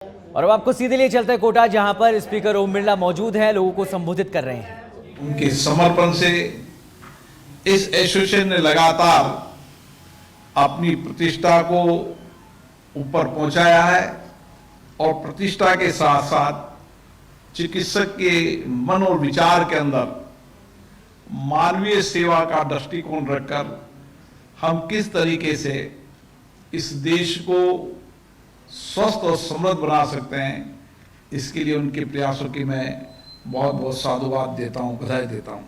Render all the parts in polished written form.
और अब आपको सीधे लिए चलते हैं कोटा, जहां पर स्पीकर ओम बिरला मौजूद हैं, लोगों को संबोधित कर रहे हैं। उनके समर्पण से इस एसोसिएशन ने लगातार अपनी प्रतिष्ठा को ऊपर पहुंचाया है और प्रतिष्ठा के साथ साथ चिकित्सक के मन और विचार के अंदर मानवीय सेवा का दृष्टिकोण रखकर हम किस तरीके से इस देश को स्वस्थ और समृद्ध बना सकते हैं, इसके लिए उनके प्रयासों की मैं बहुत बहुत साधुवाद देता हूं, बधाई देता हूं।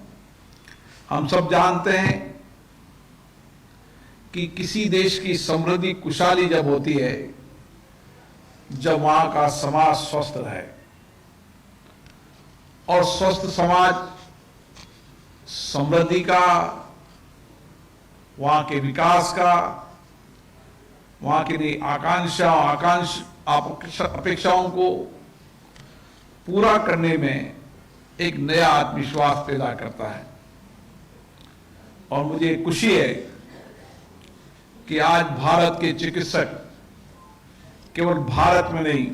हम सब जानते हैं कि किसी देश की समृद्धि खुशहाली जब होती है जब वहां का समाज स्वस्थ रहे, और स्वस्थ समाज समृद्धि का, वहां के विकास का, वहां की नई अपेक्षाओं को पूरा करने में एक नया आत्मविश्वास पैदा करता है। और मुझे खुशी है कि आज भारत के चिकित्सक केवल भारत में नहीं,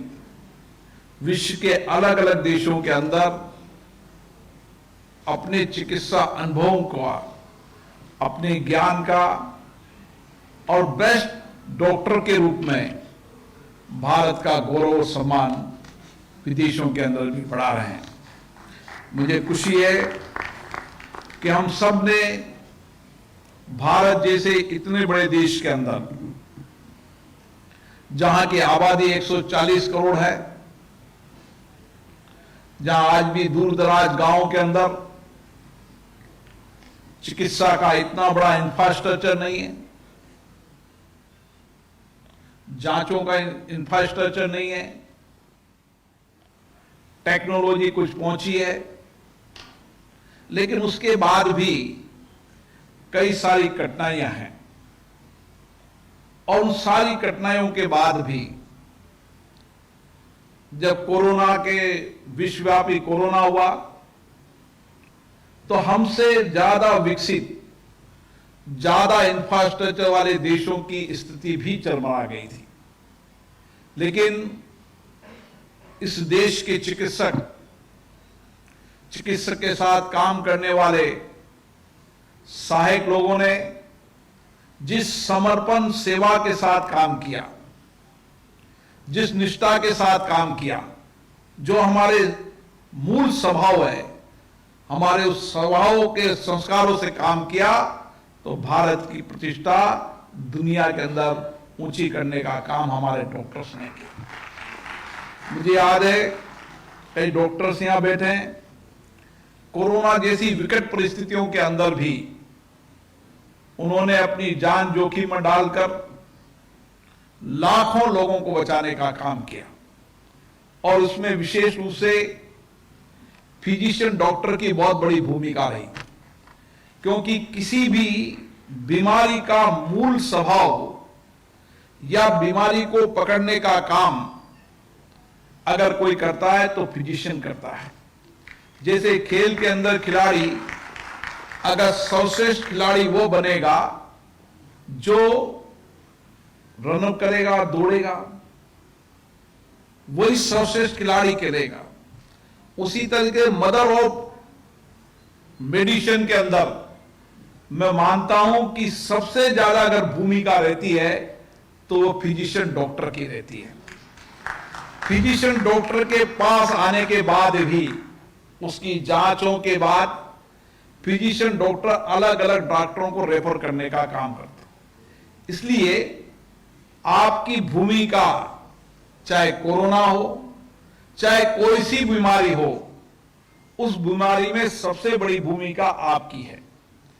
विश्व के अलग अलग देशों के अंदर अपने चिकित्सा अनुभवों का, अपने ज्ञान का और बेस्ट डॉक्टर के रूप में भारत का गौरव और सम्मान विदेशों के अंदर भी बढ़ा रहे हैं। मुझे खुशी है कि हम सब ने भारत जैसे इतने बड़े देश के अंदर, जहां की आबादी 140 करोड़ है, जहां आज भी दूर दराज गांवों के अंदर चिकित्सा का इतना बड़ा इंफ्रास्ट्रक्चर नहीं है, जांचों का इंफ्रास्ट्रक्चर नहीं है, टेक्नोलॉजी कुछ पहुंची है, लेकिन उसके बाद भी कई सारी कठिनाइयां हैं। और उन सारी कठिनाइयों के बाद भी जब कोरोना के विश्वव्यापी कोरोना हुआ तो हमसे ज्यादा विकसित, ज्यादा इंफ्रास्ट्रक्चर वाले देशों की स्थिति भी चरमरा गई थी। लेकिन इस देश के चिकित्सक के साथ काम करने वाले सहायक लोगों ने जिस समर्पण सेवा के साथ काम किया, जिस निष्ठा के साथ काम किया, जो हमारे मूल स्वभाव है, हमारे उस स्वभाव के संस्कारों से काम किया, तो भारत की प्रतिष्ठा दुनिया के अंदर ऊंची करने का काम हमारे डॉक्टर्स ने किया। मुझे याद है कई डॉक्टर्स यहां बैठे हैं, कोरोना जैसी विकट परिस्थितियों के अंदर भी उन्होंने अपनी जान जोखिम में डालकर लाखों लोगों को बचाने का काम किया। और उसमें विशेष रूप से फिजिशियन डॉक्टर की बहुत बड़ी भूमिका रही, क्योंकि किसी भी बीमारी का मूल स्वभाव या बीमारी को पकड़ने का काम अगर कोई करता है तो फिजिशियन करता है। जैसे खेल के अंदर खिलाड़ी, अगर सर्वश्रेष्ठ खिलाड़ी वो बनेगा जो रनअप करेगा, दौड़ेगा, वही सर्वश्रेष्ठ खिलाड़ी कहलाएगा। उसी तरीके मदर ऑफ मेडिसिन के अंदर मैं मानता हूं कि सबसे ज्यादा अगर भूमिका रहती है तो वो फिजिशियन डॉक्टर की रहती है। फिजिशियन डॉक्टर के पास आने के बाद भी, उसकी जांचों के बाद, फिजिशियन डॉक्टर अलग अलग डॉक्टरों को रेफर करने का काम करते हैं। इसलिए आपकी भूमिका, चाहे कोरोना हो, चाहे कोई सी बीमारी हो, उस बीमारी में सबसे बड़ी भूमिका आपकी है।